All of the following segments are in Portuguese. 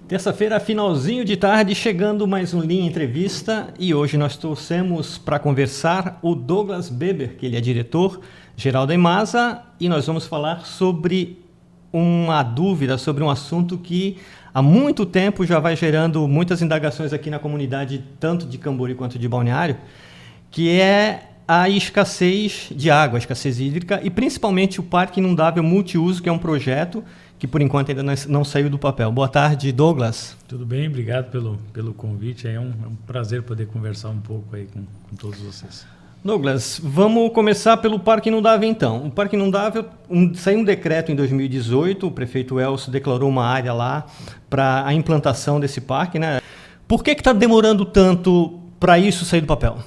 Terça-feira, finalzinho de tarde, chegando mais um Lean Entrevista, e hoje nós trouxemos para conversar o Douglas Beber, que ele é diretor-geral da EMASA, e nós vamos falar sobre uma dúvida, sobre um assunto que há muito tempo já vai gerando muitas indagações aqui na comunidade, tanto de Cambori quanto de Balneário, que é a escassez de água, a escassez hídrica, e principalmente o Parque Inundável Multiuso, que é um projeto que por enquanto ainda não saiu do papel. Boa tarde, Douglas. Tudo bem, obrigado pelo convite. É um prazer poder conversar um pouco aí com todos vocês. Douglas, vamos começar pelo Parque Inundável então. O Parque Inundável, saiu um decreto em 2018, o prefeito Elcio declarou uma área lá para a implantação desse parque, né? Por que está demorando tanto para isso sair do papel?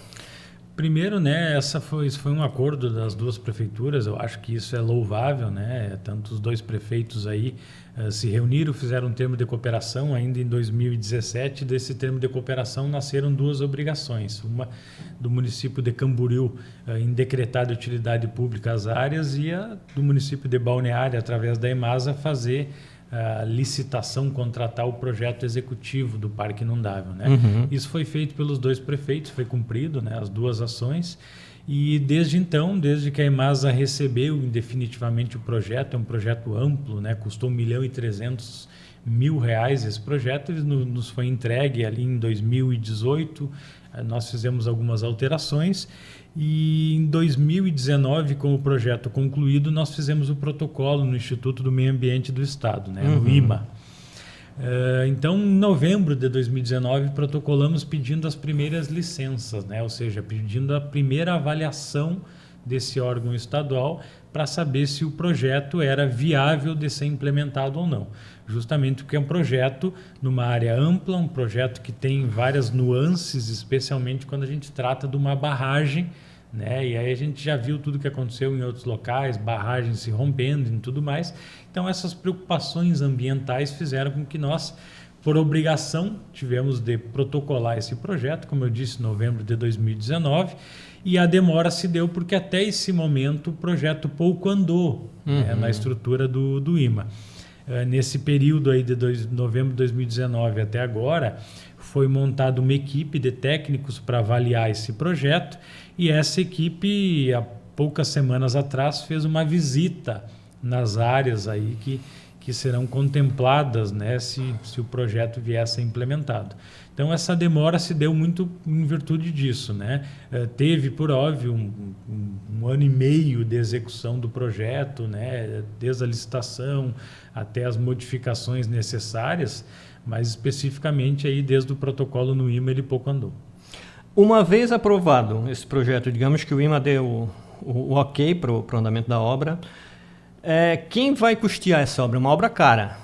Primeiro, né, isso foi um acordo das duas prefeituras. Eu acho que isso é louvável, né? Tanto os dois prefeitos aí se reuniram, fizeram um termo de cooperação ainda em 2017. Desse termo de cooperação nasceram duas obrigações. Uma do município de Camboriú em decretar de utilidade pública as áreas, e a do município de Balneário, através da EMASA, fazer a licitação, contratar o projeto executivo do Parque Inundável, né? Uhum. Isso foi feito pelos dois prefeitos, foi cumprido, né, as duas ações, e desde então, desde que a EMASA recebeu definitivamente o projeto, é um projeto amplo, né, custou R$1.300.000 esse projeto, ele nos foi entregue ali em 2018, nós fizemos algumas alterações, e em 2019, com o projeto concluído, nós fizemos o protocolo no Instituto do Meio Ambiente do Estado, né, no IMA. Então, em novembro de 2019, protocolamos pedindo as primeiras licenças, né, ou seja, pedindo a primeira avaliação desse órgão estadual para saber se o projeto era viável de ser implementado ou não. Justamente porque é um projeto numa área ampla, um projeto que tem várias nuances, especialmente quando a gente trata de uma barragem, né? E aí a gente já viu tudo que aconteceu em outros locais, barragens se rompendo e tudo mais. Então essas preocupações ambientais fizeram com que nós, por obrigação, tivemos de protocolar esse projeto, como eu disse, em novembro de 2019, e a demora se deu porque até esse momento o projeto pouco andou, né, na estrutura do IMA. Nesse período aí de novembro de 2019 até agora, foi montada uma equipe de técnicos para avaliar esse projeto, e essa equipe, há poucas semanas atrás, fez uma visita nas áreas aí que serão contempladas, né, se o projeto vier a ser implementado. Então essa demora se deu muito em virtude disso, né? Teve, por óbvio, um ano e meio de execução do projeto, né, desde a licitação até as modificações necessárias, mas especificamente aí desde o protocolo no IMA ele pouco andou. Uma vez aprovado esse projeto, digamos que o IMA deu o ok para o andamento da obra, quem vai custear essa obra? Uma obra cara.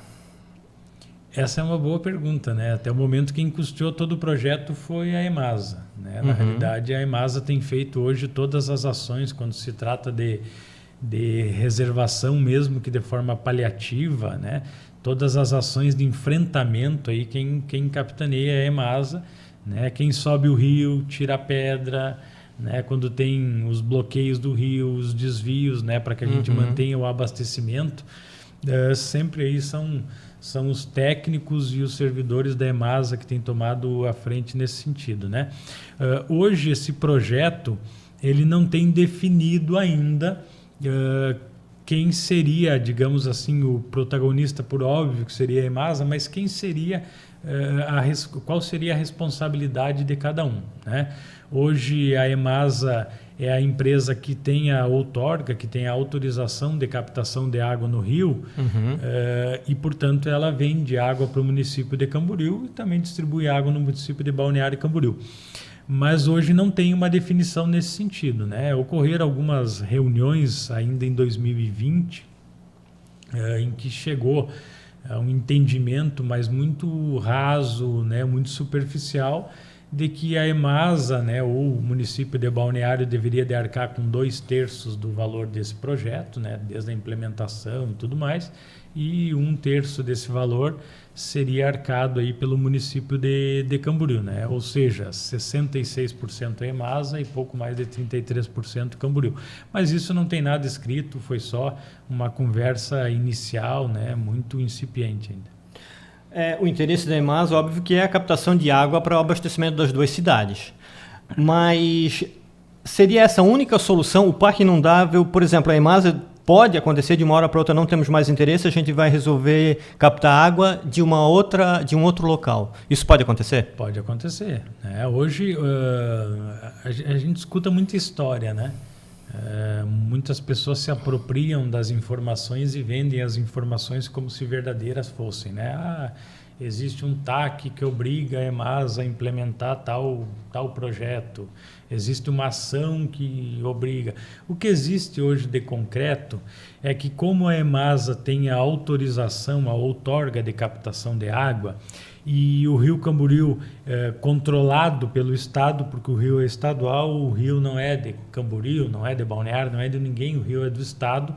Essa é uma boa pergunta, né? Até o momento quem custeou todo o projeto foi a EMASA, né? Na realidade, a EMASA tem feito hoje todas as ações quando se trata de reservação, mesmo que de forma paliativa, né? Todas as ações de enfrentamento aí, quem capitaneia é a EMASA, né? Quem sobe o rio, tira a pedra, né? Quando tem os bloqueios do rio, os desvios, né? Para que a gente mantenha o abastecimento, sempre aí são os técnicos e os servidores da EMASA que têm tomado a frente nesse sentido, né? Hoje esse projeto ele não tem definido ainda quem seria, digamos assim, o protagonista, por óbvio que seria a EMASA, mas quem seria qual seria a responsabilidade de cada um, né? Hoje a EMASA é a empresa que tem a outorga, que tem a autorização de captação de água no rio, e, portanto, ela vende água para o município de Camboriú e também distribui água no município de Balneário Camboriú. Mas hoje não tem uma definição nesse sentido, né? Ocorreram algumas reuniões ainda em 2020, em que chegou a um entendimento, mas muito raso, né? Muito superficial, de que a EMASA, né, ou o município de Balneário, deveria de arcar com 2/3 do valor desse projeto, né, desde a implementação e tudo mais, e 1/3 desse valor seria arcado aí pelo município de Camboriú, né? Ou seja, 66% a EMASA e pouco mais de 33% Camboriú. Mas isso não tem nada escrito, foi só uma conversa inicial, né, muito incipiente ainda. O interesse da EMASA, óbvio, que é a captação de água para o abastecimento das duas cidades. Mas seria essa a única solução? O parque inundável, por exemplo, a EMASA pode acontecer de uma hora para outra, não temos mais interesse, a gente vai resolver captar água de um outro local. Isso pode acontecer? Pode acontecer, né? Hoje a gente escuta muita história, né? Muitas pessoas se apropriam das informações e vendem as informações como se verdadeiras fossem, né? Existe um TAC que obriga a EMASA a implementar tal projeto, existe uma ação que obriga. O que existe hoje de concreto é que, como a EMASA tem a autorização, a outorga de captação de água, e o Rio Camboriú controlado pelo Estado, porque o rio é estadual, o rio não é de Camboriú, não é de Balneário, não é de ninguém, o rio é do Estado.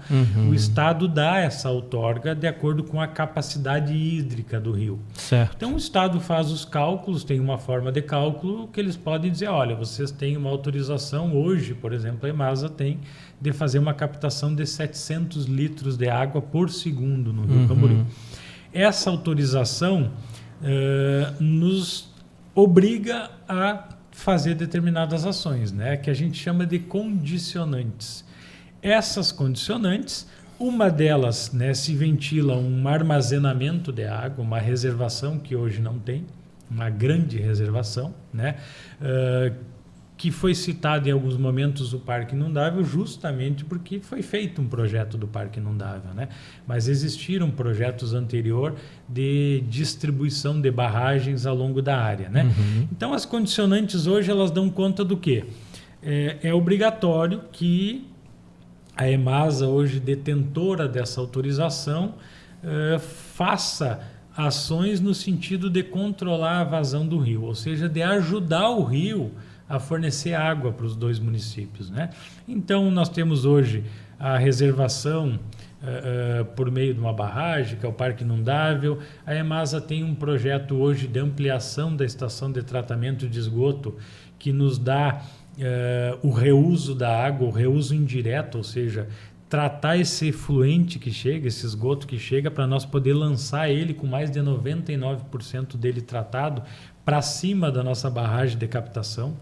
O Estado dá essa outorga de acordo com a capacidade hídrica do rio. Certo. Então o Estado faz os cálculos, tem uma forma de cálculo que eles podem dizer, olha, vocês têm uma autorização hoje, por exemplo, a EMASA tem de fazer uma captação de 700 litros de água por segundo no Rio Camboriú. Essa autorização nos obriga a fazer determinadas ações, né, que a gente chama de condicionantes. Essas condicionantes, uma delas, né, se ventila um armazenamento de água, uma reservação que hoje não tem, uma grande reservação, né, que foi citado em alguns momentos o Parque Inundável justamente porque foi feito um projeto do Parque Inundável, né? Mas existiram projetos anteriores de distribuição de barragens ao longo da área, né? Então as condicionantes hoje elas dão conta do quê? É obrigatório que a EMASA, hoje detentora dessa autorização, faça ações no sentido de controlar a vazão do rio, ou seja, de ajudar o rio a fornecer água para os dois municípios, né? Então, nós temos hoje a reservação por meio de uma barragem, que é o Parque Inundável. A EMASA tem um projeto hoje de ampliação da estação de tratamento de esgoto que nos dá o reuso da água, o reuso indireto, ou seja, tratar esse efluente que chega, esse esgoto que chega, para nós poder lançar ele com mais de 99% dele tratado para cima da nossa barragem de captação,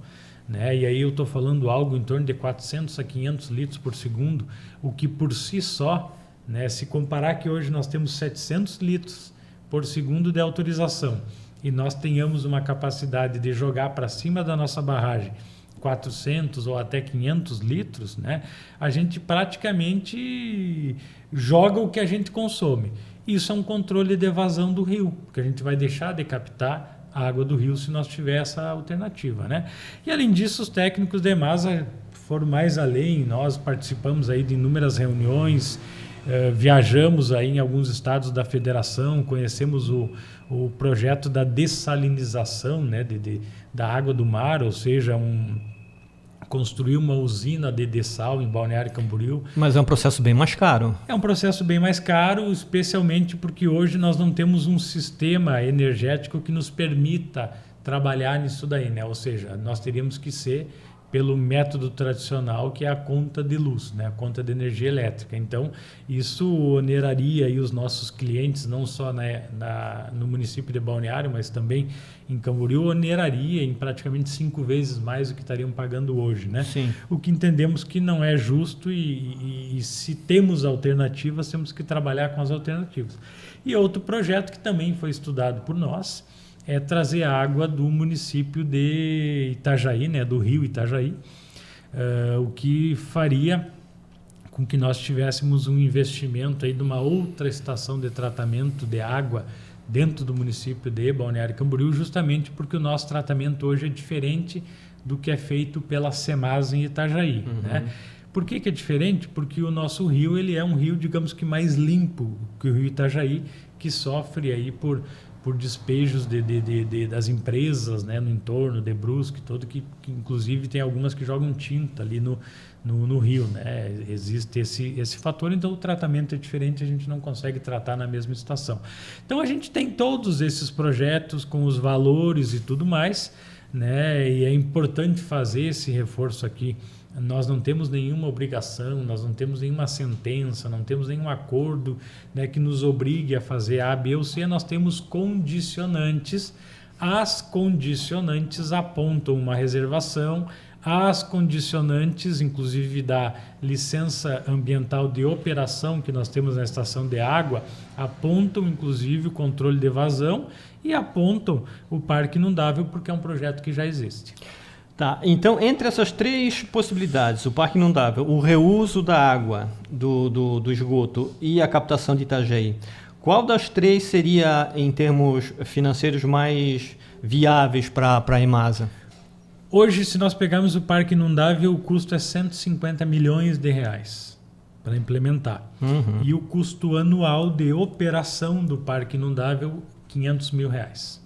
né? E aí eu estou falando algo em torno de 400 a 500 litros por segundo, o que por si só, né, se comparar que hoje nós temos 700 litros por segundo de autorização e nós tenhamos uma capacidade de jogar para cima da nossa barragem 400 ou até 500 litros, né, a gente praticamente joga o que a gente consome. Isso é um controle de evasão do rio, porque a gente vai deixar de captar a água do rio se nós tiver essa alternativa, né? E além disso, os técnicos da EMASA foram mais além, nós participamos aí de inúmeras reuniões, viajamos aí em alguns estados da federação, conhecemos o projeto da dessalinização, né, da água do mar, ou seja, construir uma usina de dessal em Balneário Camboriú. Mas é um processo bem mais caro. É um processo bem mais caro, especialmente porque hoje nós não temos um sistema energético que nos permita trabalhar nisso daí, né? Ou seja, nós teríamos que ser pelo método tradicional, que é a conta de luz, né? A conta de energia elétrica. Então, isso oneraria aí os nossos clientes, não só no município de Balneário, mas também em Camboriú, oneraria em praticamente 5 vezes mais do que estariam pagando hoje, né? Sim. O que entendemos que não é justo e se temos alternativas, temos que trabalhar com as alternativas. E outro projeto que também foi estudado por nós é trazer água do município de Itajaí, né, do rio Itajaí, o que faria com que nós tivéssemos um investimento aí de uma outra estação de tratamento de água dentro do município de Balneário Camboriú, justamente porque o nosso tratamento hoje é diferente do que é feito pela Semasa em Itajaí, né? Por que é diferente? Porque o nosso rio ele é um rio, digamos que mais limpo que o rio Itajaí, que sofre aí por por despejos das empresas, né, no entorno de Brusque, todo que inclusive tem algumas que jogam tinta ali no rio, né? Existe esse fator, então o tratamento é diferente, a gente não consegue tratar na mesma estação. Então a gente tem todos esses projetos com os valores e tudo mais, né? E é importante fazer esse reforço aqui. Nós não temos nenhuma obrigação, nós não temos nenhuma sentença, não temos nenhum acordo, né, que nos obrigue a fazer A, B ou C. Nós temos condicionantes. As condicionantes apontam uma reservação, as condicionantes, inclusive da licença ambiental de operação que nós temos na estação de água, apontam inclusive o controle de vazão e apontam o parque inundável, porque é um projeto que já existe. Tá, então entre essas três possibilidades, o parque inundável, o reuso da água do esgoto e a captação de Itajaí, qual das três seria, em termos financeiros, mais viáveis para a EMASA? Hoje, se nós pegarmos o parque inundável, o custo é 150 milhões de reais para implementar. Uhum. E o custo anual de operação do parque inundável, 500 mil reais.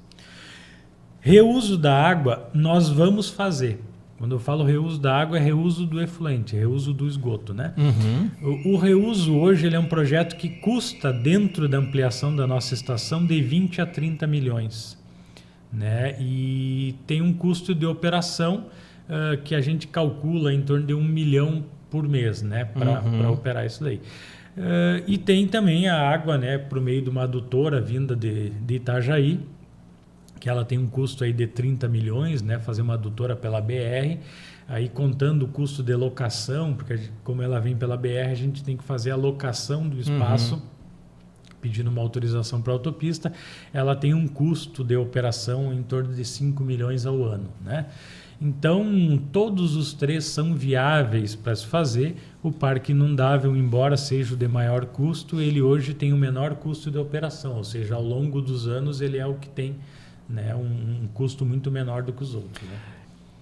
Reuso da água, nós vamos fazer. Quando eu falo reuso da água, é reuso do efluente, reuso do esgoto, né? Uhum. O reuso hoje ele é um projeto que custa, dentro da ampliação da nossa estação, de 20 a 30 milhões. Né? E tem um custo de operação que a gente calcula em torno de 1 milhão por mês, né? Para operar isso daí. E tem também a água, né, por meio de uma adutora vinda de Itajaí, que ela tem um custo aí de 30 milhões, né, fazer uma adutora pela BR, aí contando o custo de locação, porque como ela vem pela BR, a gente tem que fazer a locação do espaço, pedindo uma autorização para a autopista, ela tem um custo de operação em torno de 5 milhões ao ano, né? Então, todos os três são viáveis para se fazer. O parque inundável, embora seja o de maior custo, ele hoje tem o menor custo de operação, ou seja, ao longo dos anos ele é o que tem, né, um custo muito menor do que os outros, né?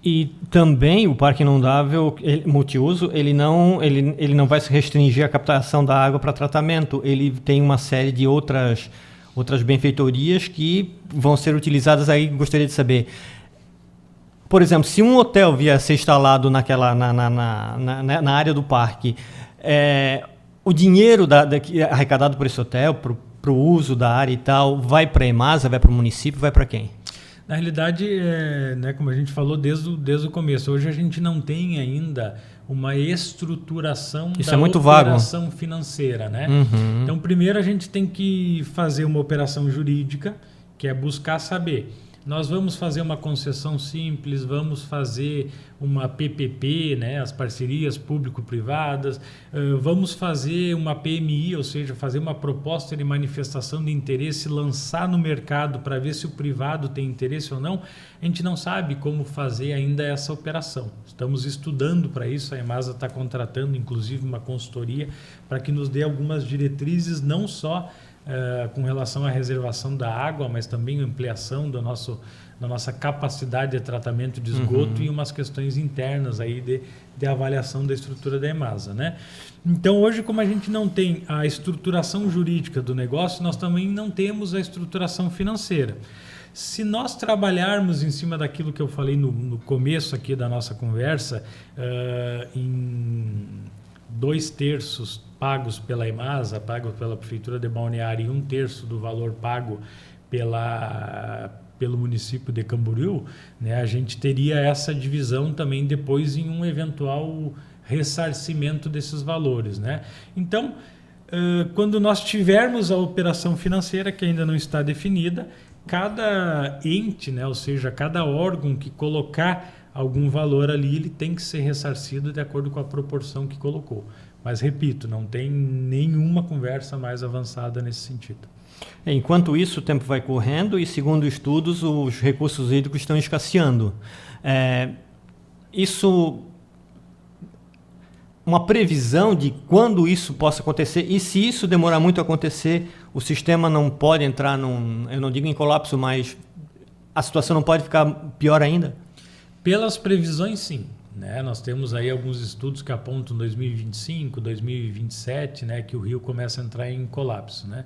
E também o parque inundável multiuso, ele não vai se restringir à captação da água para tratamento, ele tem uma série de outras benfeitorias que vão ser utilizadas aí. Gostaria de saber, por exemplo, se um hotel vier a ser instalado na área do parque, o dinheiro arrecadado por esse hotel, para o uso da área e tal, vai para a EMASA, vai para o município, vai para quem? Na realidade, né, como a gente falou desde o começo, hoje a gente não tem ainda uma estruturação Isso da é muito operação vago. financeira, né? Uhum. Então, primeiro a gente tem que fazer uma operação jurídica, que é buscar saber. Nós vamos fazer uma concessão simples, vamos fazer uma PPP, né, as parcerias público-privadas, vamos fazer uma PMI, ou seja, fazer uma proposta de manifestação de interesse, lançar no mercado para ver se o privado tem interesse ou não. A gente não sabe como fazer ainda essa operação. Estamos estudando para isso, a EMASA está contratando inclusive uma consultoria para que nos dê algumas diretrizes, não só com relação à reservação da água, mas também a ampliação da nossa capacidade de tratamento de esgoto e umas questões internas aí de avaliação da estrutura da EMASA, né? Então, hoje, como a gente não tem a estruturação jurídica do negócio, nós também não temos a estruturação financeira. Se nós trabalharmos em cima daquilo que eu falei no começo aqui da nossa conversa, em 2/3 pagos pela EMASA, pagos pela Prefeitura de Balneário, e 1/3 do valor pago pelo município de Camboriú, né, a gente teria essa divisão também depois em um eventual ressarcimento desses valores, né? Então, quando nós tivermos a operação financeira, que ainda não está definida, cada ente, né, ou seja, cada órgão que colocar algum valor ali, ele tem que ser ressarcido de acordo com a proporção que colocou. Mas, repito, não tem nenhuma conversa mais avançada nesse sentido. Enquanto isso, o tempo vai correndo e, segundo estudos, os recursos hídricos estão escasseando. Uma previsão de quando isso possa acontecer, e se isso demorar muito a acontecer, o sistema não pode entrar eu não digo em colapso, mas a situação não pode ficar pior ainda? Pelas previsões, sim. né? Nós temos aí alguns estudos que apontam 2025, 2027, né, que o rio começa a entrar em colapso, né?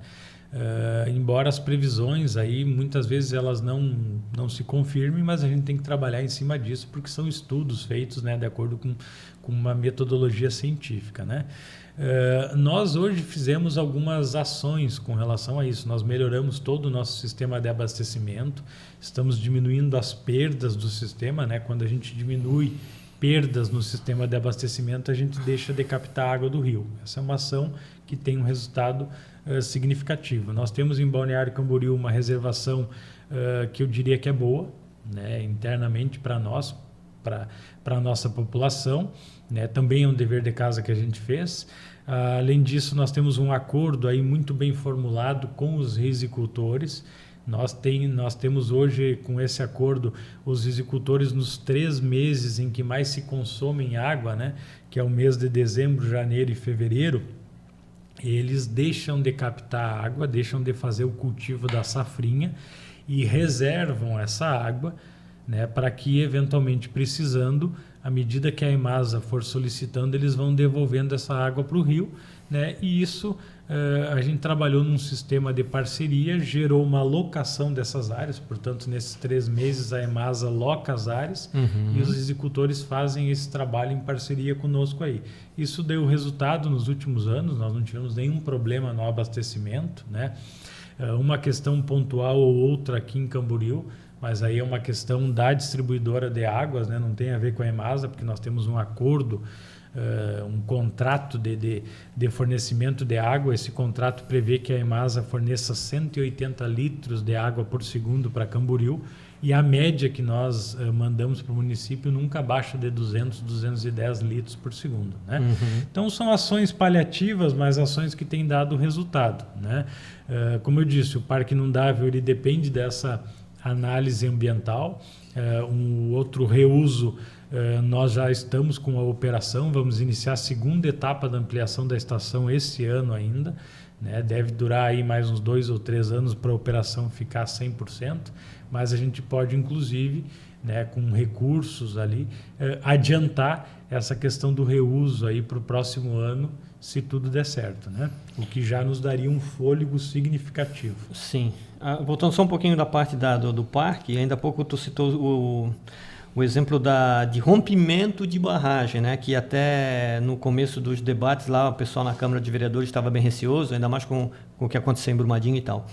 Embora as previsões aí muitas vezes elas não se confirmem, mas a gente tem que trabalhar em cima disso porque são estudos feitos, né, de acordo com uma metodologia científica, né? Nós hoje fizemos algumas ações com relação a isso. Nós melhoramos todo o nosso sistema de abastecimento, estamos diminuindo as perdas do sistema, né? Quando a gente diminui perdas no sistema de abastecimento, a gente deixa de captar água do rio. Essa é uma ação que tem um resultado significativo. Nós temos em Balneário Camboriú uma reservação que eu diria que é boa, né? Internamente para nós, para a nossa população, né? Também é um dever de casa que a gente fez. Além disso, nós temos um acordo aí muito bem formulado com os rizicultores. Nós temos hoje, com esse acordo, os rizicultores nos 3 meses em que mais se consomem água, né? Que é o mês de dezembro, janeiro e fevereiro, eles deixam de captar água, deixam de fazer o cultivo da safrinha e reservam essa água, né, para que, eventualmente precisando, à medida que a EMASA for solicitando, eles vão devolvendo essa água para o rio, né? E isso a gente trabalhou num sistema de parceria, gerou uma locação dessas áreas, portanto, nesses 3 meses a EMASA loca as áreas e os rizicultores fazem esse trabalho em parceria conosco aí. Isso deu resultado nos últimos anos, nós não tivemos nenhum problema no abastecimento, né? Uma questão pontual ou outra aqui em Camboriú, mas aí é uma questão da distribuidora de águas, né? Não tem a ver com a EMASA, porque nós temos um acordo, um contrato de fornecimento de água. Esse contrato prevê que a EMASA forneça 180 litros de água por segundo para Camboriú, e a média que nós mandamos para o município nunca abaixo de 200, 210 litros por segundo, né? Então são ações paliativas, mas ações que têm dado resultado, né? Como eu disse, o Parque Inundável ele depende dessa análise ambiental. Um outro reuso, nós já estamos com a operação, vamos iniciar a segunda etapa da ampliação da estação esse ano ainda, né? Deve durar aí mais uns 2 ou 3 anos para a operação ficar 100%, mas a gente pode inclusive, né, com recursos ali, adiantar essa questão do reuso aí para o próximo ano, se tudo der certo, né? O que já nos daria um fôlego significativo. Sim. Voltando só um pouquinho da parte do parque, ainda há pouco tu citou o exemplo de rompimento de barragem, né? Que até no começo dos debates lá, o pessoal na Câmara de Vereadores estava bem receoso, ainda mais com o que aconteceu em Brumadinho e tal.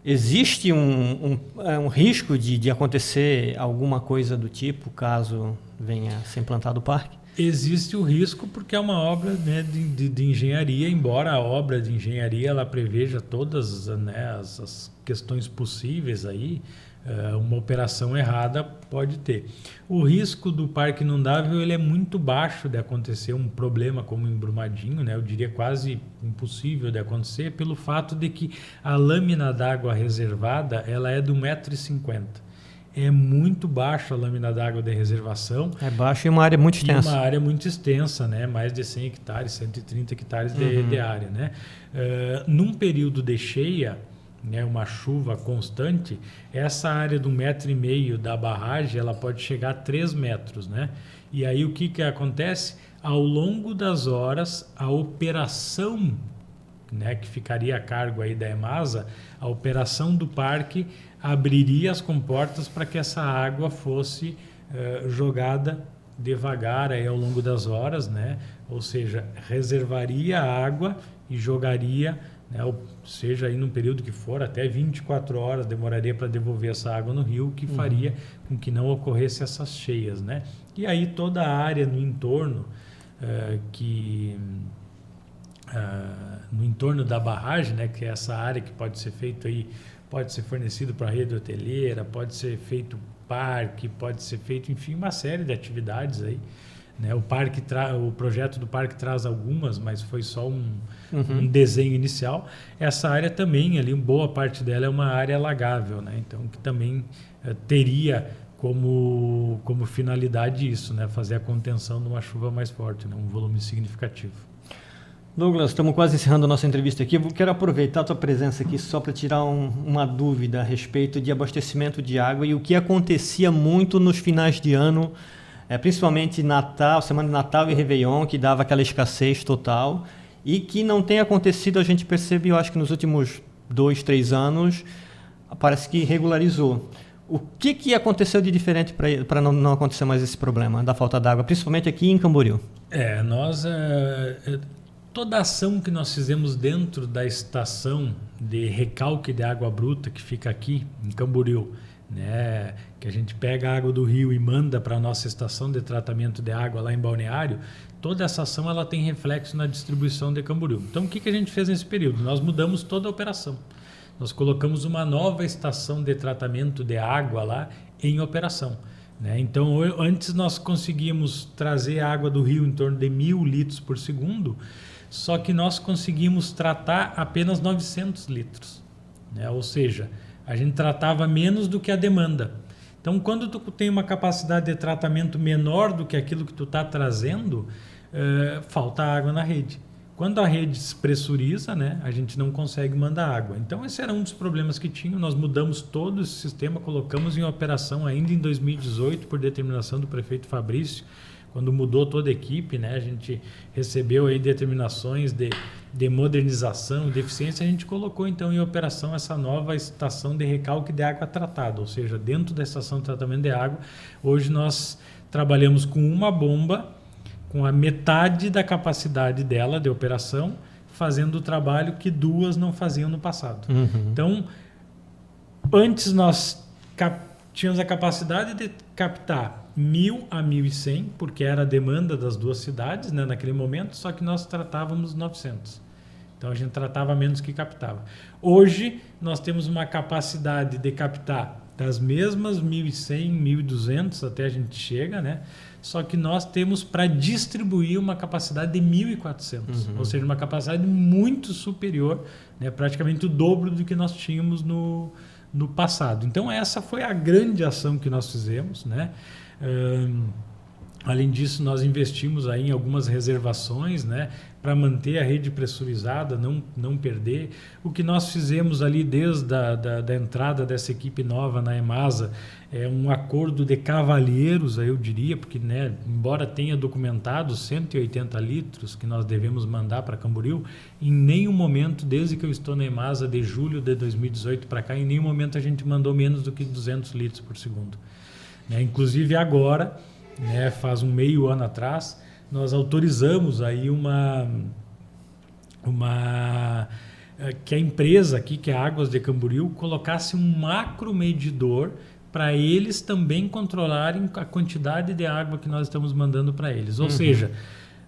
Existe um risco de acontecer alguma coisa do tipo, caso venha a ser implantado o parque? Existe o risco porque é uma obra, né, de engenharia, embora a obra de engenharia ela preveja todas, né, as questões possíveis aí, uma operação errada pode ter. O risco do parque inundável ele é muito baixo de acontecer um problema como em Brumadinho, né? Eu diria quase impossível de acontecer pelo fato de que a lâmina d'água reservada ela é de 1,50 m. É muito baixo a lâmina d'água de reservação. É baixo e uma área muito extensa. Uma área muito extensa, né? Mais de 100 hectares, 130 hectares de área, né? Num período de cheia, né, uma chuva constante, essa área de 1,5 m da barragem ela pode chegar a 3 metros, né? E aí o que acontece? Ao longo das horas, a operação, né, que ficaria a cargo aí da EMASA, a operação do parque abriria as comportas para que essa água fosse jogada devagar aí ao longo das horas, né? Ou seja, reservaria a água e jogaria, né, ou seja, aí num período que for, até 24 horas demoraria para devolver essa água no rio, que faria com que não ocorresse essas cheias, né? E aí toda a área no entorno, no entorno da barragem, né, que é essa área que pode ser feito aí, pode ser fornecido para a rede hoteleira, pode ser feito parque, pode ser feito, enfim, uma série de atividades aí, né? O projeto do parque traz algumas, mas foi só um desenho inicial. Essa área também, ali, boa parte dela é uma área alagável, né? Então, que também teria como finalidade isso, né? Fazer a contenção de uma chuva mais forte, né? Um volume significativo. Douglas, estamos quase encerrando a nossa entrevista aqui. Eu quero aproveitar a tua presença aqui só para tirar uma dúvida a respeito de abastecimento de água e o que acontecia muito nos finais de ano principalmente Natal, semana de Natal e Réveillon, que dava aquela escassez total, e que não tem acontecido, a gente percebe, eu acho que nos últimos 2, 3 anos, parece que regularizou. O que aconteceu de diferente para não acontecer mais esse problema da falta d'água, principalmente aqui em Camboriú? Toda ação que nós fizemos dentro da estação de recalque de água bruta que fica aqui em Camboriú, né, que a gente pega a água do rio e manda para a nossa estação de tratamento de água lá em Balneário, toda essa ação ela tem reflexo na distribuição de Camboriú. Então, o que a gente fez nesse período? Nós mudamos toda a operação. Nós colocamos uma nova estação de tratamento de água lá em operação, né? Então, antes nós conseguíamos trazer a água do rio em torno de 1.000 litros por segundo, só que nós conseguimos tratar apenas 900 litros, né? Ou seja, a gente tratava menos do que a demanda. Então, quando tu tem uma capacidade de tratamento menor do que aquilo que tu está trazendo, falta água na rede. Quando a rede se pressuriza, né, a gente não consegue mandar água. Então, esse era um dos problemas que tinha. Nós mudamos todo esse sistema, colocamos em operação ainda em 2018, por determinação do prefeito Fabrício. Quando mudou toda a equipe, né, a gente recebeu aí determinações de modernização, de eficiência. A gente colocou, então, em operação essa nova estação de recalque de água tratada. Ou seja, dentro da estação de tratamento de água, hoje nós trabalhamos com uma bomba, com a metade da capacidade dela de operação, fazendo o trabalho que 2 não faziam no passado. Então, antes nós tínhamos a capacidade de captar 1.000 a 1.100, porque era a demanda das 2 cidades, né, naquele momento, só que nós tratávamos 900. Então, a gente tratava menos que captava. Hoje, nós temos uma capacidade de captar das mesmas 1.100, 1.200, até a gente chega, né? Só que nós temos para distribuir uma capacidade de 1.400, ou seja, uma capacidade muito superior, né? Praticamente o dobro do que nós tínhamos no passado. Então, essa foi a grande ação que nós fizemos, né? Além disso, nós investimos aí em algumas reservações, né, para manter a rede pressurizada, não perder. O que nós fizemos ali desde a entrada dessa equipe nova na EMASA é um acordo de cavalheiros, aí eu diria, porque, né, embora tenha documentado 180 litros que nós devemos mandar para Camboriú, em nenhum momento, desde que eu estou na EMASA de julho de 2018 para cá, em nenhum momento a gente mandou menos do que 200 litros por segundo, né? Inclusive agora, né, faz um meio ano atrás, nós autorizamos aí que a empresa aqui, que é Águas de Camboriú, colocasse um macro medidor para eles também controlarem a quantidade de água que nós estamos mandando para eles. Ou seja,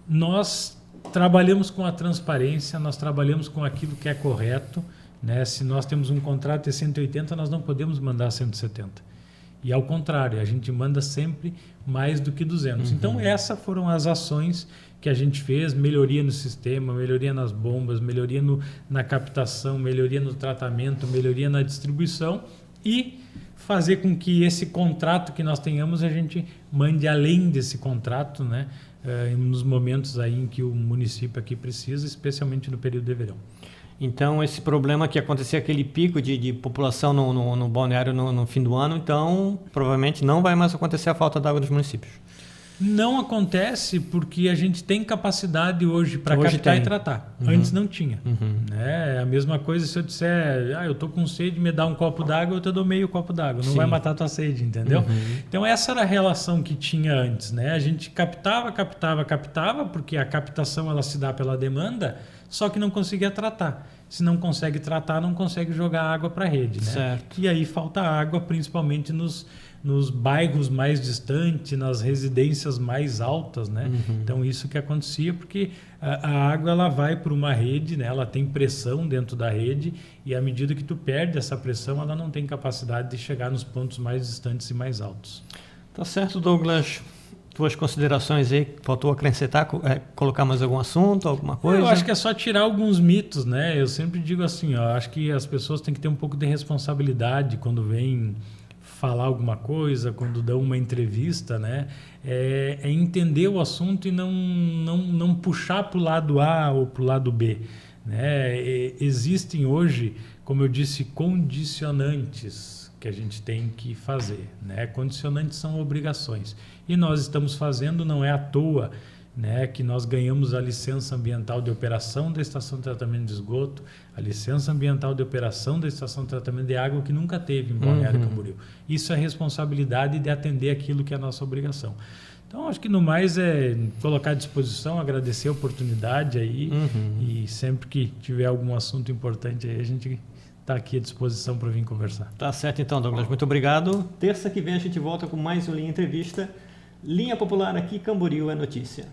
nós trabalhamos com a transparência, nós trabalhamos com aquilo que é correto, né? Se nós temos um contrato de 180, nós não podemos mandar 170. E ao contrário, a gente manda sempre mais do que 200. Então, essas foram as ações que a gente fez: melhoria no sistema, melhoria nas bombas, melhoria na captação, melhoria no tratamento, melhoria na distribuição, e fazer com que esse contrato que nós tenhamos, a gente mande além desse contrato, né, nos momentos aí em que o município aqui precisa, especialmente no período de verão. Então, esse problema que acontecia, aquele pico de população no balneário no fim do ano, então, provavelmente não vai mais acontecer a falta d'água dos municípios. Não acontece porque a gente tem capacidade hoje para captar e tratar. Antes não tinha. É a mesma coisa se eu disser, eu estou com sede, me dá um copo d'água, eu te dou meio copo d'água. Não vai matar a tua sede, entendeu? Então, essa era a relação que tinha antes, né? A gente captava, porque a captação ela se dá pela demanda, só que não conseguia tratar. Se não consegue tratar, não consegue jogar água para a rede, né? Certo. E aí falta água, principalmente nos bairros mais distantes, nas residências mais altas, né? Então, isso que acontecia, porque a água ela vai para uma rede, né? Ela tem pressão dentro da rede, e à medida que tu perde essa pressão, ela não tem capacidade de chegar nos pontos mais distantes e mais altos. Tá certo, Douglas. Tuas considerações aí, faltou acrescentar, colocar mais algum assunto, alguma coisa? Eu acho que é só tirar alguns mitos, né? Eu sempre digo assim, acho que as pessoas têm que ter um pouco de responsabilidade quando vêm falar alguma coisa, quando dão uma entrevista, né? É entender o assunto e não puxar para o lado A ou para o lado B, né? Existem hoje, como eu disse, condicionantes que a gente tem que fazer, né? Condicionantes são obrigações. E nós estamos fazendo, não é à toa, né, que nós ganhamos a licença ambiental de operação da estação de tratamento de esgoto, a licença ambiental de operação da estação de tratamento de água, que nunca teve em Balneário Camboriú. Isso é responsabilidade de atender aquilo que é a nossa obrigação. Então, acho que no mais é colocar à disposição, agradecer a oportunidade aí e sempre que tiver algum assunto importante aí, a gente está aqui à disposição para vir conversar. Tá certo então, Douglas. Muito obrigado. Terça que vem a gente volta com mais um Linha Entrevista. Linha Popular aqui, Camboriú é notícia.